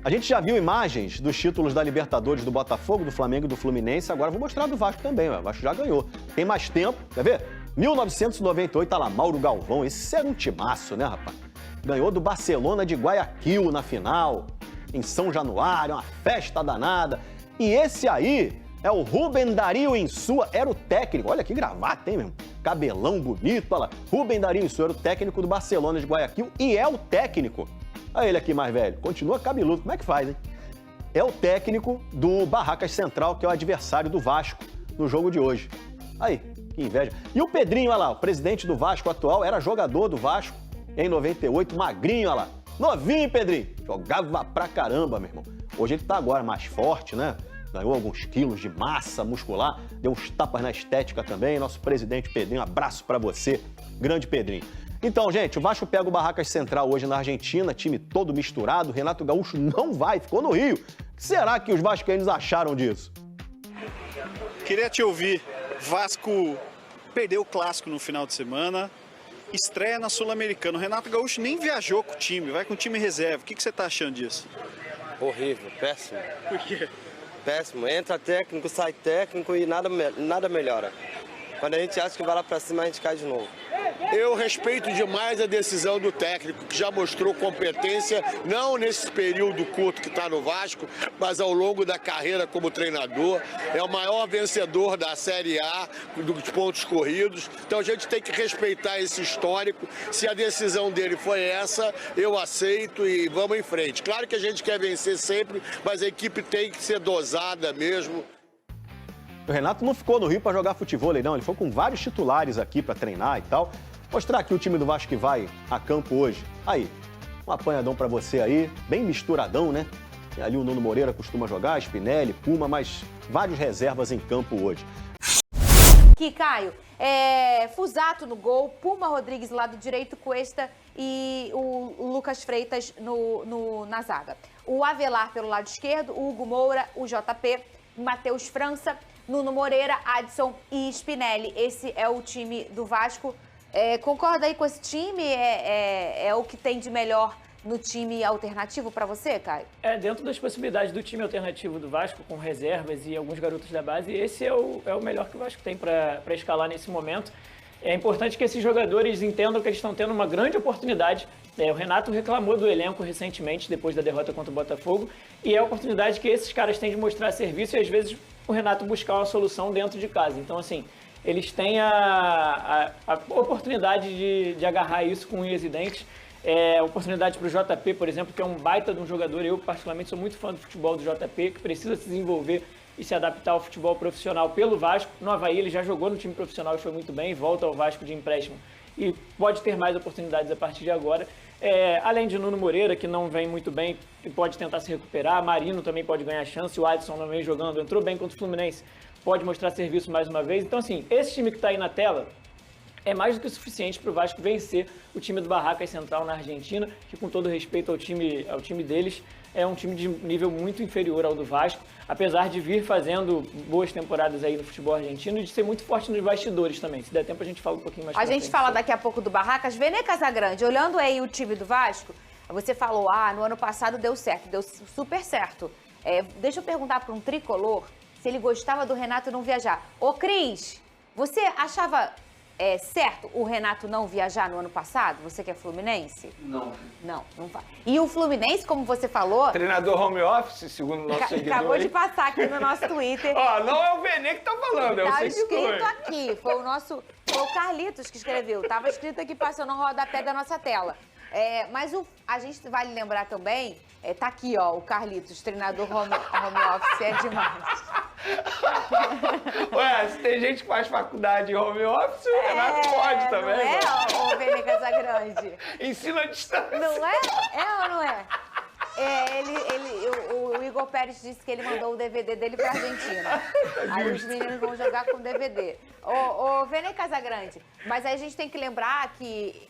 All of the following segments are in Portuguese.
A gente já viu imagens dos títulos da Libertadores do Botafogo, do Flamengo e do Fluminense. Agora vou mostrar do Vasco também. O Vasco já ganhou. Tem mais tempo, quer ver? 1998, tá lá, Mauro Galvão. Esse era um timaço, né, rapaz? Ganhou do Barcelona de Guayaquil na final, em São Januário, uma festa danada. E esse aí é o Rubem Dario Insua, era o técnico. Olha que gravata, hein, meu? Cabelão bonito, olha lá. Rubem Dario Insua era o técnico do Barcelona de Guayaquil e é o técnico. Olha ele aqui mais velho, continua cabeludo, como é que faz, hein? É o técnico do Barracas Central, que é o adversário do Vasco no jogo de hoje. Aí, que inveja. E o Pedrinho, olha lá, o presidente do Vasco atual, era jogador do Vasco em 98, magrinho, olha lá. Novinho, Pedrinho. Jogava pra caramba, meu irmão. Hoje ele tá agora mais forte, né? Ganhou alguns quilos de massa muscular, deu uns tapas na estética também. Nosso presidente Pedrinho, um abraço pra você, grande Pedrinho. Então, gente, o Vasco pega o Barracas Central hoje na Argentina, time todo misturado. Renato Gaúcho não vai, ficou no Rio. O que será que os vascaínos acharam disso? Queria te ouvir. Vasco perdeu o clássico no final de semana, estreia na Sul-Americana. O Renato Gaúcho nem viajou com o time, vai com o time reserva. O que você tá achando disso? Horrível, péssimo. Por quê? Péssimo. Entra técnico, sai técnico e nada melhora. Quando a gente acha que vai lá pra cima, a gente cai de novo. Eu respeito demais a decisão do técnico, que já mostrou competência, não nesse período curto que está no Vasco, mas ao longo da carreira como treinador. É o maior vencedor da Série A, dos pontos corridos. Então a gente tem que respeitar esse histórico. Se a decisão dele foi essa, eu aceito e vamos em frente. Claro que a gente quer vencer sempre, mas a equipe tem que ser dosada mesmo. O Renato não ficou no Rio para jogar futebol, não. Ele foi com vários titulares aqui para treinar e tal. Mostrar aqui o time do Vasco que vai a campo hoje. Aí, um apanhadão para você aí, bem misturadão, né? Tem ali o Nuno Moreira costuma jogar, Spinelli, Puma, mas vários reservas em campo hoje. Aqui, Caio, Fusato no gol, Puma Rodrigues lado direito, Cuesta e o Lucas Freitas na zaga. O Avelar pelo lado esquerdo, o Hugo Moura, o JP, Matheus França, Nuno Moreira, Adson e Spinelli. Esse é o time do Vasco. Concorda aí com esse time? É o que tem de melhor no time alternativo para você, Caio? Dentro das possibilidades do time alternativo do Vasco, com reservas e alguns garotos da base, esse é o melhor que o Vasco tem para escalar nesse momento. É importante que esses jogadores entendam que eles estão tendo uma grande oportunidade. O Renato reclamou do elenco recentemente, depois da derrota contra o Botafogo, e é a oportunidade que esses caras têm de mostrar serviço e, às vezes, o Renato buscar uma solução dentro de casa. Então, assim, eles têm a oportunidade de agarrar isso com unhas e dentes. Oportunidade para o JP, por exemplo, que é um baita de um jogador. Eu, particularmente, sou muito fã do futebol do JP, que precisa se desenvolver e se adaptar ao futebol profissional pelo Vasco. No Avaí, ele já jogou no time profissional e foi muito bem, volta ao Vasco de empréstimo e pode ter mais oportunidades a partir de agora. Além de Nuno Moreira, que não vem muito bem e pode tentar se recuperar, Marino também pode ganhar chance, o Adson não vem jogando, entrou bem contra o Fluminense, pode mostrar serviço mais uma vez. Então, assim, esse time que está aí na tela é mais do que o suficiente para o Vasco vencer o time do Barracas Central na Argentina, que, com todo respeito ao time deles, é um time de nível muito inferior ao do Vasco, apesar de vir fazendo boas temporadas aí no futebol argentino e de ser muito forte nos bastidores também. Se der tempo, a gente fala um pouquinho mais. A gente fala daqui a pouco do Barracas. Vene Casagrande, olhando aí o time do Vasco, você falou, no ano passado deu certo, deu super certo. Deixa eu perguntar para um tricolor se ele gostava do Renato não viajar. Ô, Cris, você achava certo o Renato não viajar no ano passado? Você que é fluminense? Não. Não vai. E o Fluminense, como você falou... Treinador home office, segundo o nosso seguidor. Acabou de passar aqui no nosso Twitter. Não é o Vene que tá falando, é o seguidor. Tá escrito aqui, foi o Carlitos que escreveu. Tava escrito aqui, passou no rodapé da nossa tela. Mas a gente vale lembrar também, tá aqui, ó, o Carlitos, treinador home office, é demais. Ué, se tem gente que faz faculdade em home office, o Renato pode também. Não é, o Vene Casagrande? Ensina à distância. Não é? Ou não é? O Igor Pérez disse que ele mandou o DVD dele pra Argentina. Aí os meninos vão jogar com o DVD. Ô, Vene Casagrande, mas aí a gente tem que lembrar que,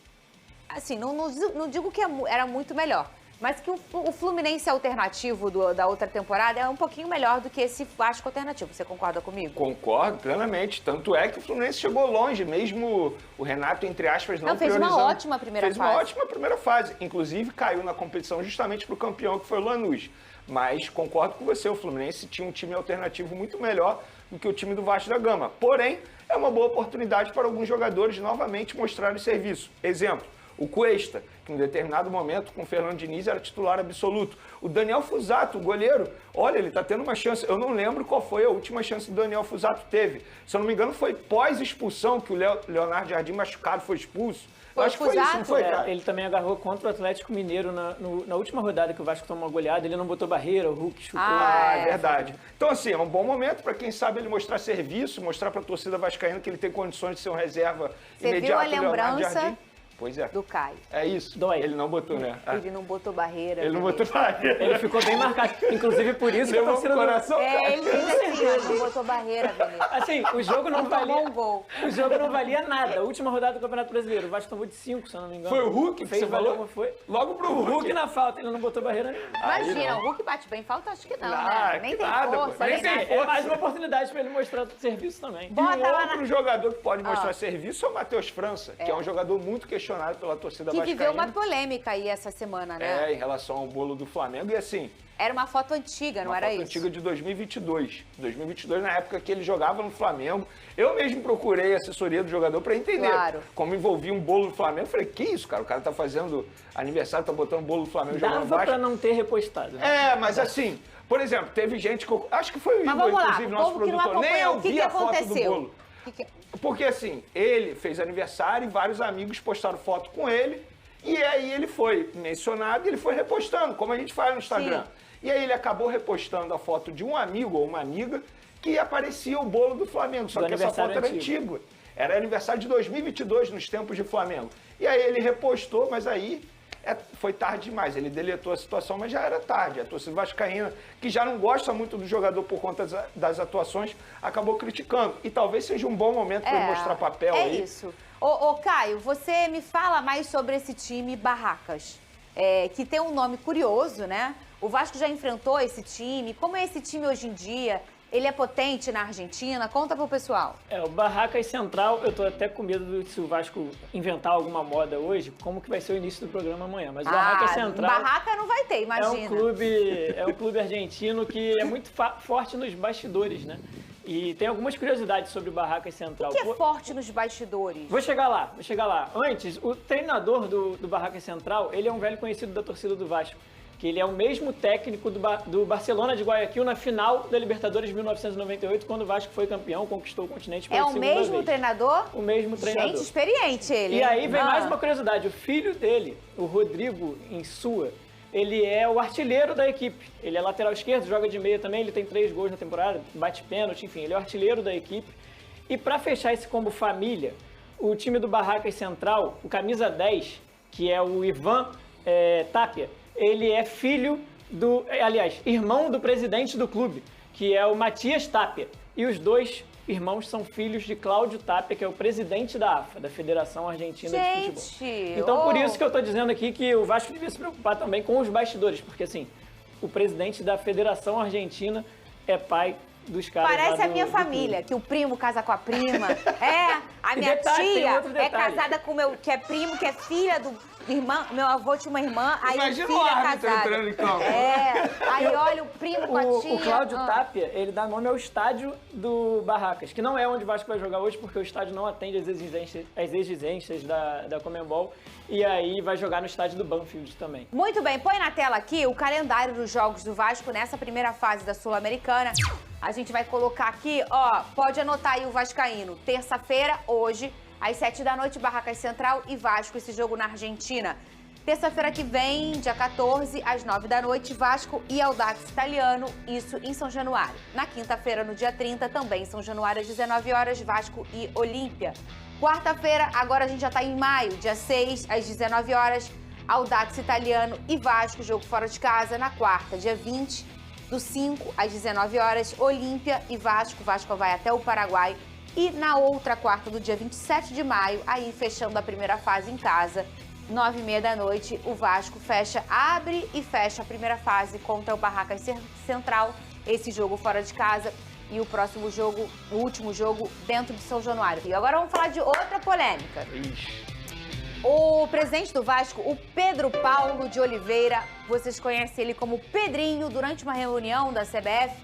assim, não digo que era muito melhor, Mas que o Fluminense alternativo da outra temporada é um pouquinho melhor do que esse Vasco alternativo. Você concorda comigo? Concordo plenamente. Tanto é que o Fluminense chegou longe, mesmo o Renato, entre aspas, não fez priorizando. uma ótima primeira fase. Fez uma ótima primeira fase. Inclusive, caiu na competição justamente para o campeão, que foi o Lanús. Mas concordo com você, o Fluminense tinha um time alternativo muito melhor do que o time do Vasco da Gama. Porém, é uma boa oportunidade para alguns jogadores novamente mostrarem serviço. Exemplo, o Cuesta, que em determinado momento, com o Fernando Diniz, era titular absoluto. O Daniel Fusato, o goleiro, olha, ele está tendo uma chance. Eu não lembro qual foi a última chance que o Daniel Fusato teve. Se eu não me engano, foi pós-expulsão que o Leonardo Jardim, machucado, foi expulso. Eu acho que foi isso, não foi, cara? Ele também agarrou contra o Atlético Mineiro na última rodada que o Vasco tomou uma goleada. Ele não botou barreira, o Hulk chutou. É verdade. Então, assim, é um bom momento para quem sabe ele mostrar serviço, mostrar para a torcida vascaína que ele tem condições de ser um reserva imediato. Você viu a lembrança Pois é. do Caio? É isso. Dói. Ele não botou, né? Ele não botou barreira. Ele não botou barreira. Ele ficou bem marcado. Inclusive, por isso que a torcida do coração. Ele fez assim, ó, não botou barreira, Vinícius. Assim, o jogo não valia. Tomou um gol. O jogo não valia nada. A última rodada do Campeonato Brasileiro, o Vasco tomou de 5, se eu não me engano. Foi o Hulk que fez, você falou? Foi. Logo pro O Hulk. Hulk na falta, ele não botou barreira nenhuma. Imagina, o Hulk bate bem falta? Acho que não, Ah, né? Nem que tem nada, força. pô. Nem nem tem nada. É mais uma oportunidade para ele mostrar o serviço também. Bota E lá um outro jogador que pode mostrar serviço é o Matheus França, que é um jogador muito questionado pela torcida Que vascaína. viveu uma polêmica aí essa semana, né? Em relação ao bolo do Flamengo. E assim, Era uma foto antiga, não uma era foto isso? antiga de 2022. 2022, na época que ele jogava no Flamengo. Eu mesmo procurei a assessoria do jogador para entender Claro. como envolvia um bolo do Flamengo. Eu falei, que isso, cara? O cara tá fazendo aniversário, tá botando bolo do Flamengo jogando Dava Vasco. para não ter repostado. Né? Mas assim, por exemplo, teve gente que acho que foi o Mas Igor, vamos lá, inclusive, o nosso povo que não produtor. Nem acompanhou, eu o que vi que a foto do aconteceu? bolo. Porque assim, ele fez aniversário e vários amigos postaram foto com ele. E aí ele foi mencionado e ele foi repostando, como a gente faz no Instagram. Sim. E aí ele acabou repostando a foto de um amigo ou uma amiga que aparecia o bolo do Flamengo. Só que essa foto era antiga. Era aniversário de 2022, nos tempos de Flamengo. E aí ele repostou, mas aí foi tarde demais. Ele deletou a situação, mas já era tarde. A torcida vascaína, que já não gosta muito do jogador por conta das atuações, acabou criticando. E talvez seja um bom momento para ele mostrar papel aí. É isso. Ô, Caio, você me fala mais sobre esse time Barracas, que tem um nome curioso, né? O Vasco já enfrentou esse time. Como é esse time hoje em dia? Ele é potente na Argentina? Conta pro pessoal. O Barracas Central, eu tô até com medo de se o Vasco inventar alguma moda hoje, como que vai ser o início do programa amanhã. Mas o Barracas Central... Barraca não vai ter, imagina. É um clube argentino que é muito forte nos bastidores, né? E tem algumas curiosidades sobre o Barracas Central. O que é forte nos bastidores? Vou chegar lá. Antes, o treinador do Barracas Central, ele é um velho conhecido da torcida do Vasco, que ele é o mesmo técnico do Barcelona de Guayaquil na final da Libertadores de 1998, quando o Vasco foi campeão, conquistou o continente pela segunda vez. É o mesmo treinador? O mesmo treinador. Gente, experiente ele. E aí vem mais uma curiosidade. O filho dele, o Rodrigo Insua, ele é o artilheiro da equipe. Ele é lateral esquerdo, joga de meia também, ele tem 3 gols na temporada, bate pênalti, enfim, ele é o artilheiro da equipe. E para fechar esse combo família, o time do Barracas Central, o camisa 10, que é o Ivan Tapia, ele é irmão do presidente do clube, que é o Matias Tapia. E os dois irmãos são filhos de Cláudio Tapia, que é o presidente da AFA, da Federação Argentina de Futebol. Então, por isso que eu estou dizendo aqui que o Vasco devia se preocupar também com os bastidores, porque assim, o presidente da Federação Argentina é pai dos caras. Parece a minha família, que o primo casa com a prima. A minha tia é casada com que é primo, que é filha do irmã. Meu avô tinha uma irmã, aí Imagina o filho o é árbitro casado. entrando em campo. Aí olha o primo com a tia. O Cláudio Tapia, ele dá nome ao estádio do Barracas, que não é onde o Vasco vai jogar hoje, porque o estádio não atende às exigências da Conmebol, e aí vai jogar no estádio do Banfield também. Muito bem, põe na tela aqui o calendário dos jogos do Vasco nessa primeira fase da Sul-Americana. A gente vai colocar aqui, pode anotar aí o vascaíno. Terça-feira, hoje, às 7 da noite, Barracas Central e Vasco, esse jogo na Argentina. Terça-feira que vem, dia 14, às 9 da noite, Vasco e Audax Italiano, isso em São Januário. Na quinta-feira, no dia 30, também em São Januário, às 19 horas, Vasco e Olímpia. Quarta-feira, agora a gente já está em maio, dia 6, às 19 horas, Audax Italiano e Vasco, jogo fora de casa. Na quarta, dia 20, do 5 às 19 horas, Olímpia e Vasco. Vasco vai até o Paraguai. E na outra quarta, do dia 27 de maio, aí fechando a primeira fase em casa, 9h30 da noite, o Vasco abre e fecha a primeira fase contra o Barracas Central. Esse jogo fora de casa e o próximo jogo, o último jogo, dentro de São Januário. E agora vamos falar de outra polêmica. O presidente do Vasco, o Pedro Paulo de Oliveira, vocês conhecem ele como Pedrinho, durante uma reunião da CBF,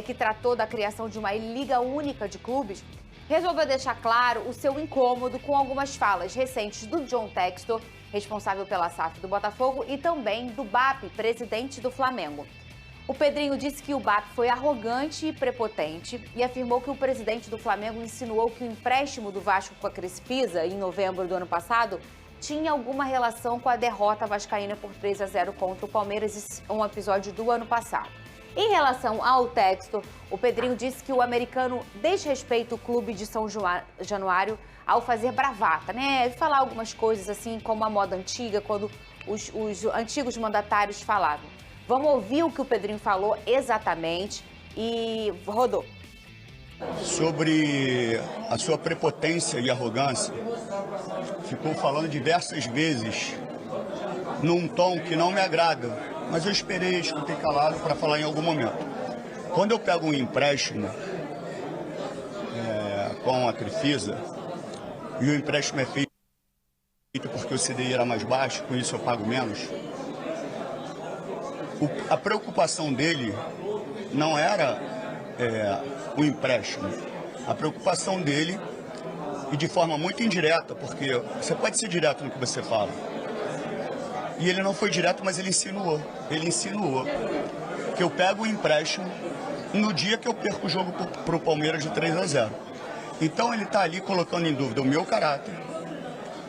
que tratou da criação de uma liga única de clubes, resolveu deixar claro o seu incômodo com algumas falas recentes do John Textor, responsável pela SAF do Botafogo, e também do BAP, presidente do Flamengo. O Pedrinho disse que o BAP foi arrogante e prepotente e afirmou que o presidente do Flamengo insinuou que o empréstimo do Vasco com a Crespisa, em novembro do ano passado, tinha alguma relação com a derrota vascaína por 3-0 contra o Palmeiras, um episódio do ano passado. Em relação ao Textor, o Pedrinho disse que o americano desrespeita o clube de São Januário ao fazer bravata, né? Falar algumas coisas assim, como a moda antiga, quando os antigos mandatários falavam. Vamos ouvir o que o Pedrinho falou exatamente e rodou. Sobre a sua prepotência e arrogância, ficou falando diversas vezes num tom que não me agrada. Mas eu escutei calado para falar em algum momento. Quando eu pego um empréstimo com a Crefisa e o empréstimo é feito porque o CDI era mais baixo, com isso eu pago menos, a preocupação dele não era o empréstimo. A preocupação dele, e de forma muito indireta, porque você pode ser direto no que você fala, e ele não foi direto, mas ele insinuou. Ele insinuou que eu pego o empréstimo no dia que eu perco o jogo para o Palmeiras de 3-0. Então ele está ali colocando em dúvida o meu caráter,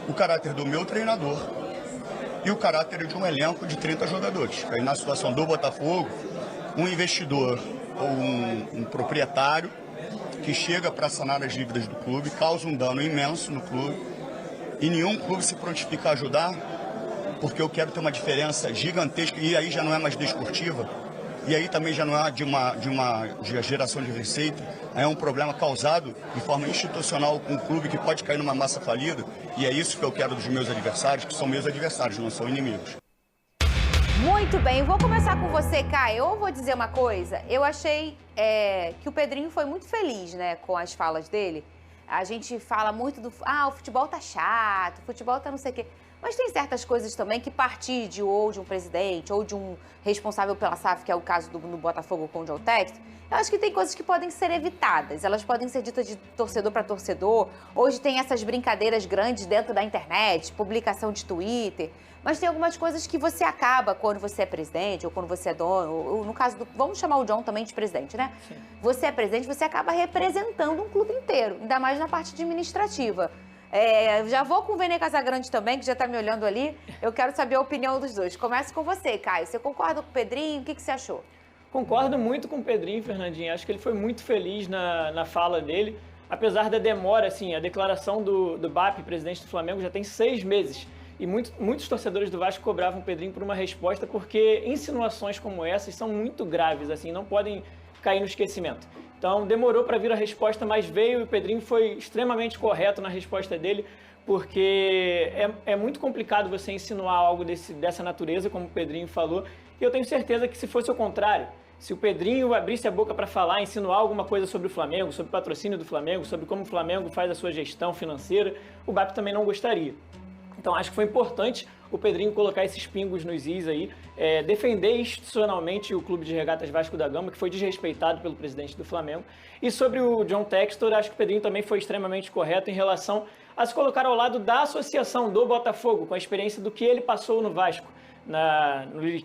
o caráter do meu treinador e o caráter de um elenco de 30 jogadores. Aí na situação do Botafogo, um investidor ou um proprietário que chega para sanar as dívidas do clube, causa um dano imenso no clube e nenhum clube se prontifica a ajudar, porque eu quero ter uma diferença gigantesca, e aí já não é mais desportiva, e aí também já não é de geração de receita, é um problema causado de forma institucional com um clube que pode cair numa massa falida, e é isso que eu quero dos meus adversários, que são meus adversários, não são inimigos. Muito bem, vou começar com você, Caio. Eu vou dizer uma coisa, eu achei que o Pedrinho foi muito feliz, né, com as falas dele. A gente fala muito o futebol tá chato, o futebol tá não sei o quê. Mas tem certas coisas também que partir de um presidente ou de um responsável pela SAF, que é o caso do Botafogo com o John Textor, eu acho que tem coisas que podem ser evitadas. Elas podem ser ditas de torcedor para torcedor. Hoje tem essas brincadeiras grandes dentro da internet, publicação de Twitter. Mas tem algumas coisas que você acaba quando você é presidente ou quando você é dono. Ou no caso vamos chamar o John também de presidente, né? Sim. Você é presidente, você acaba representando um clube inteiro, ainda mais na parte administrativa. Já vou com o Vene Casagrande também, que já está me olhando ali. Eu quero saber a opinião dos dois. Começo com você, Caio. Você concorda com o Pedrinho? O que você achou? Concordo muito com o Pedrinho, Fernandinho. Acho que ele foi muito feliz na fala dele. Apesar da demora, assim, a declaração do BAP, presidente do Flamengo, já tem 6 meses. E muitos torcedores do Vasco cobravam o Pedrinho por uma resposta, porque insinuações como essas são muito graves, assim, não podem cair no esquecimento. Então, demorou para vir a resposta, mas veio, e o Pedrinho foi extremamente correto na resposta dele, porque é muito complicado você insinuar algo dessa natureza, como o Pedrinho falou, e eu tenho certeza que se fosse o contrário, se o Pedrinho abrisse a boca para falar, insinuar alguma coisa sobre o Flamengo, sobre o patrocínio do Flamengo, sobre como o Flamengo faz a sua gestão financeira, o BAP também não gostaria. Então, acho que foi importante o Pedrinho colocar esses pingos nos is aí, defender institucionalmente o Clube de Regatas Vasco da Gama, que foi desrespeitado pelo presidente do Flamengo. E sobre o John Textor, acho que o Pedrinho também foi extremamente correto em relação a se colocar ao lado da associação do Botafogo, com a experiência do que ele passou no Vasco,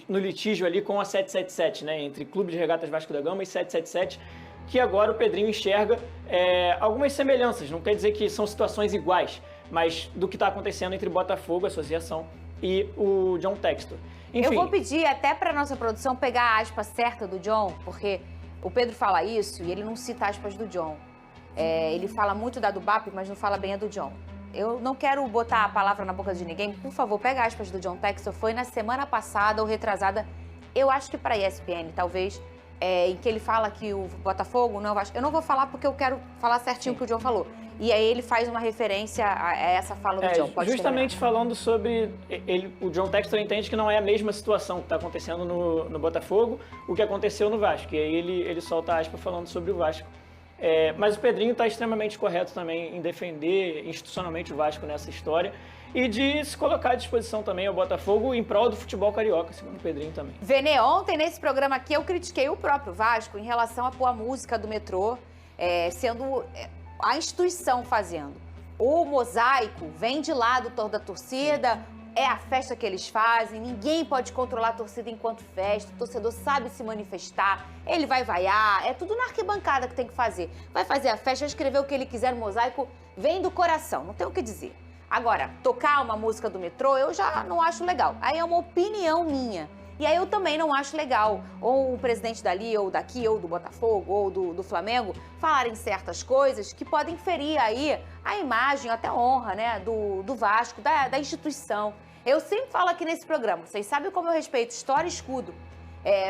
no litígio ali com a 777, né, entre Clube de Regatas Vasco da Gama e 777, que agora o Pedrinho enxerga algumas semelhanças, não quer dizer que são situações iguais, mas do que está acontecendo entre Botafogo, a associação, e o John Textor. Enfim, eu vou pedir até para nossa produção pegar a aspa certa do John, porque o Pedro fala isso e ele não cita aspas do John. Ele fala muito da do BAP, mas não fala bem a do John. Eu não quero botar a palavra na boca de ninguém. Por favor, pega aspas do John Textor. Foi na semana passada ou retrasada, eu acho que para a ESPN, talvez, em que ele fala que o Botafogo não vai... Eu não vou falar porque eu quero falar certinho o que o John falou. E aí ele faz uma referência a essa fala do John. Pode justamente falando sobre... o John Textor entende que não é a mesma situação que está acontecendo no Botafogo, o que aconteceu no Vasco. E aí ele solta aspa falando sobre o Vasco. Mas o Pedrinho está extremamente correto também em defender institucionalmente o Vasco nessa história e de se colocar à disposição também ao Botafogo em prol do futebol carioca, segundo o Pedrinho também. Vene, ontem nesse programa aqui eu critiquei o próprio Vasco em relação a pôr a música do metrô, sendo a instituição fazendo. O mosaico vem de lá do torno da torcida, é a festa que eles fazem, ninguém pode controlar a torcida enquanto festa, o torcedor sabe se manifestar, ele vai vaiar, é tudo na arquibancada que tem que fazer. Vai fazer a festa, escrever o que ele quiser, o mosaico vem do coração, não tem o que dizer. Agora, tocar uma música do metrô, eu já não acho legal. Aí é uma opinião minha. E aí eu também não acho legal, ou o presidente dali, ou daqui, ou do Botafogo, ou do Flamengo, falarem certas coisas que podem ferir aí a imagem, até a honra, né, do Vasco, da instituição. Eu sempre falo aqui nesse programa, vocês sabem como eu respeito história e escudo.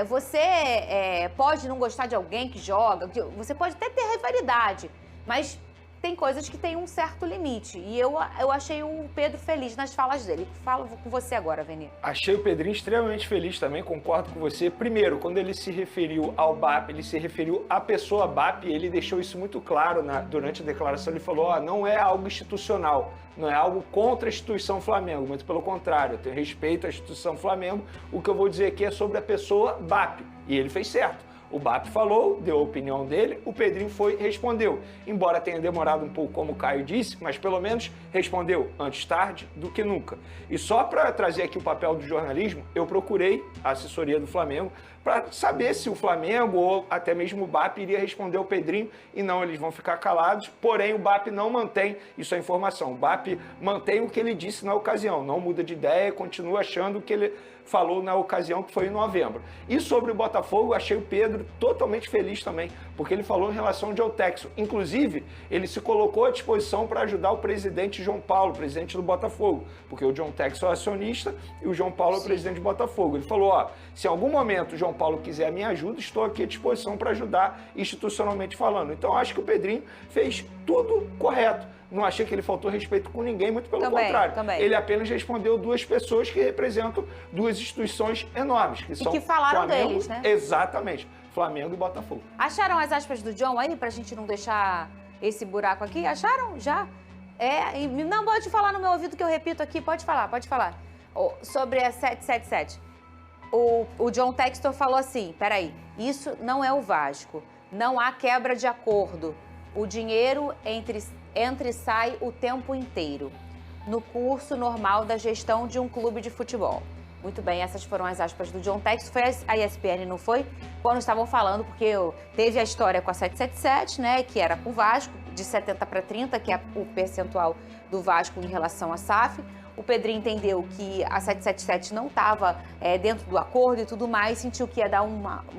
Você pode não gostar de alguém que joga, você pode até ter rivalidade, mas tem coisas que têm um certo limite. E eu achei o Pedro feliz nas falas dele. Falo com você agora, Vene. Achei o Pedrinho extremamente feliz também, concordo com você. Primeiro, quando ele se referiu ao BAP, ele se referiu à pessoa BAP, ele deixou isso muito claro durante a declaração. Ele falou, não é algo institucional, não é algo contra a instituição Flamengo, muito pelo contrário, eu tenho respeito à instituição Flamengo. O que eu vou dizer aqui é sobre a pessoa BAP. E ele fez certo. O BAP falou, deu a opinião dele, o Pedrinho foi e respondeu. Embora tenha demorado um pouco, como o Caio disse, mas pelo menos respondeu antes tarde do que nunca. E só para trazer aqui o papel do jornalismo, eu procurei a assessoria do Flamengo para saber se o Flamengo ou até mesmo o BAP iria responder ao Pedrinho, e não, eles vão ficar calados, porém o BAP não mantém, isso é informação, o BAP mantém o que ele disse na ocasião, não muda de ideia, continua achando o que ele falou na ocasião, que foi em novembro. E sobre o Botafogo, achei o Pedro totalmente feliz também, porque ele falou em relação ao John Textor. Inclusive, ele se colocou à disposição para ajudar o presidente João Paulo, presidente do Botafogo, porque o John Textor é acionista e o João Paulo é o presidente do Botafogo. Ele falou, se em algum momento o João Paulo quiser a minha ajuda, estou aqui à disposição para ajudar institucionalmente falando. Então, acho que o Pedrinho fez tudo correto. Não achei que ele faltou respeito com ninguém, muito pelo contrário. Também. Ele apenas respondeu duas pessoas que representam duas instituições enormes, que são que falaram Flamengo, deles, né? Exatamente, Flamengo e Botafogo. Acharam as aspas do John aí, pra gente não deixar esse buraco aqui? Acharam? Já? Não, pode falar no meu ouvido que eu repito aqui, pode falar. Sobre a 777. O John Textor falou assim, peraí, isso não é o Vasco, não há quebra de acordo. O dinheiro entra e sai o tempo inteiro, no curso normal da gestão de um clube de futebol. Muito bem, essas foram as aspas do John Textor. Foi a ESPN, não foi? Quando estavam falando, porque teve a história com a 777, né, que era com o Vasco, de 70 para 30, que é o percentual do Vasco em relação à SAF. O Pedrinho entendeu que a 777 não estava dentro do acordo e tudo mais, sentiu que ia dar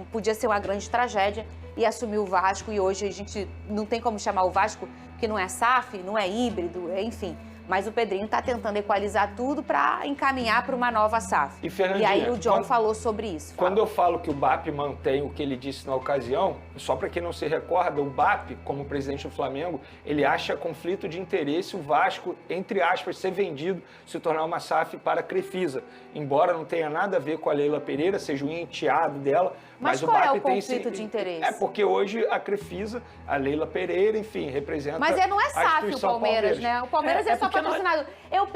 podia ser uma grande tragédia e assumiu o Vasco. E hoje a gente não tem como chamar o Vasco, porque não é SAF, não é híbrido, enfim. Mas o Pedrinho está tentando equalizar tudo para encaminhar para uma nova SAF. E aí o John falou sobre isso. Quando eu falo que o BAP mantém o que ele disse na ocasião, só para quem não se recorda, o BAP, como presidente do Flamengo, ele acha conflito de interesse o Vasco, entre aspas, ser vendido, se tornar uma SAF para a Crefisa. Embora não tenha nada a ver com a Leila Pereira, seja um enteado dela, mas o qual BAP é o conflito de interesse? É porque hoje a Crefisa, a Leila Pereira, enfim, representa. Mas não é SAF o Palmeiras, né? O Palmeiras é só patrocinado.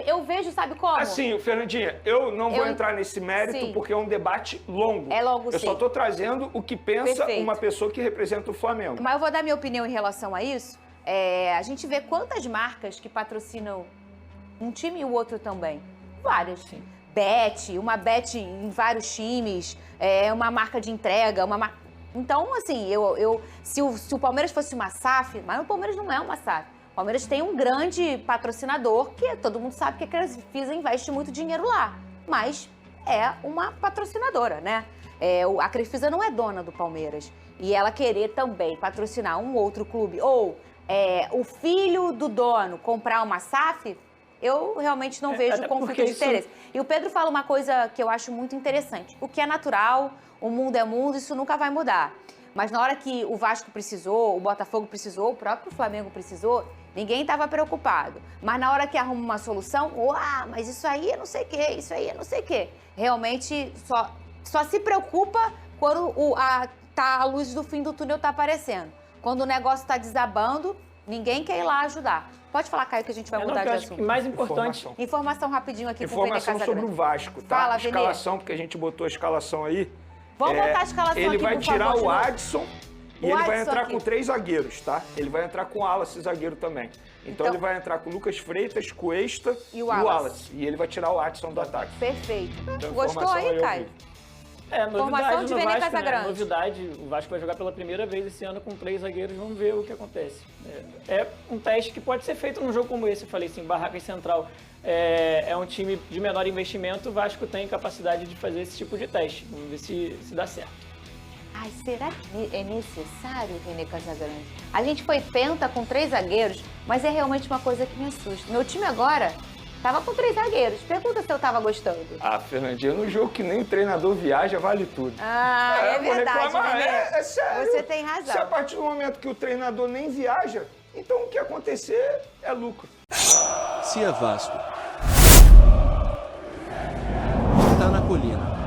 Eu vejo, sabe como? Assim, Fernandinha, eu não vou entrar nesse mérito porque é um debate longo. É longo, sim. Eu só estou trazendo o que pensa uma pessoa que representa o Flamengo. Mas eu vou dar minha opinião em relação a isso. A gente vê quantas marcas que patrocinam um time e o outro também. Várias. Sim. Uma bet em vários times, uma marca de entrega, Então, assim, se o Palmeiras fosse uma SAF, mas o Palmeiras não é uma SAF. O Palmeiras tem um grande patrocinador que todo mundo sabe que a Crefisa investe muito dinheiro lá, mas é uma patrocinadora, né? A Crefisa não é dona do Palmeiras. E ela querer também patrocinar um outro clube, ou o filho do dono comprar uma SAF, eu realmente não vejo conflito de interesse. E o Pedro fala uma coisa que eu acho muito interessante. O que é natural, o mundo é mundo, isso nunca vai mudar. Mas na hora que o Vasco precisou, o Botafogo precisou, o próprio Flamengo precisou, ninguém estava preocupado. Mas na hora que arruma uma solução, mas isso aí é não sei o quê, isso aí é não sei o quê. Realmente só se preocupa quando a luz do fim do túnel está aparecendo. Quando o negócio está desabando, ninguém quer ir lá ajudar. Pode falar, Caio, que a gente vai mudar de assunto. Mais importante... Informação rapidinho aqui com o Vene Informação sobre Casagrande. o Vasco, tá? Fala, Vene. Escalação, porque a gente botou a escalação aí. Vamos botar a escalação ele aqui, vai por tirar favor, de o novo. Adson e O ele vai Adson entrar aqui. com 3 zagueiros, tá? Ele vai entrar com o Wallace, zagueiro também. Então ele vai entrar com o Lucas Freitas, Cuesta E o Wallace. E ele vai tirar o Adson do ataque. Perfeito. Então, Gostou informação aí, eu Caio? vi. Formação Novidade de no Vene Vasco, né? Casagrande. Novidade, o Vasco vai jogar pela primeira vez esse ano com 3 zagueiros, vamos ver o que acontece. É um teste que pode ser feito num jogo como esse, eu falei assim, Barracas Central é um time de menor investimento, o Vasco tem capacidade de fazer esse tipo de teste, vamos ver se dá certo. Ai, será que é necessário, Vene Casagrande? A gente foi penta com 3 zagueiros, mas é realmente uma coisa que me assusta. Meu time agora tava com 3 zagueiros. Pergunta se eu tava gostando. Fernandinha, no jogo que nem o treinador viaja, vale tudo. É vou verdade, reclamar. Vene. É sério. Você tem razão. Se a partir do momento que o treinador nem viaja, então o que acontecer é lucro. Se é Vasco, tá na colina.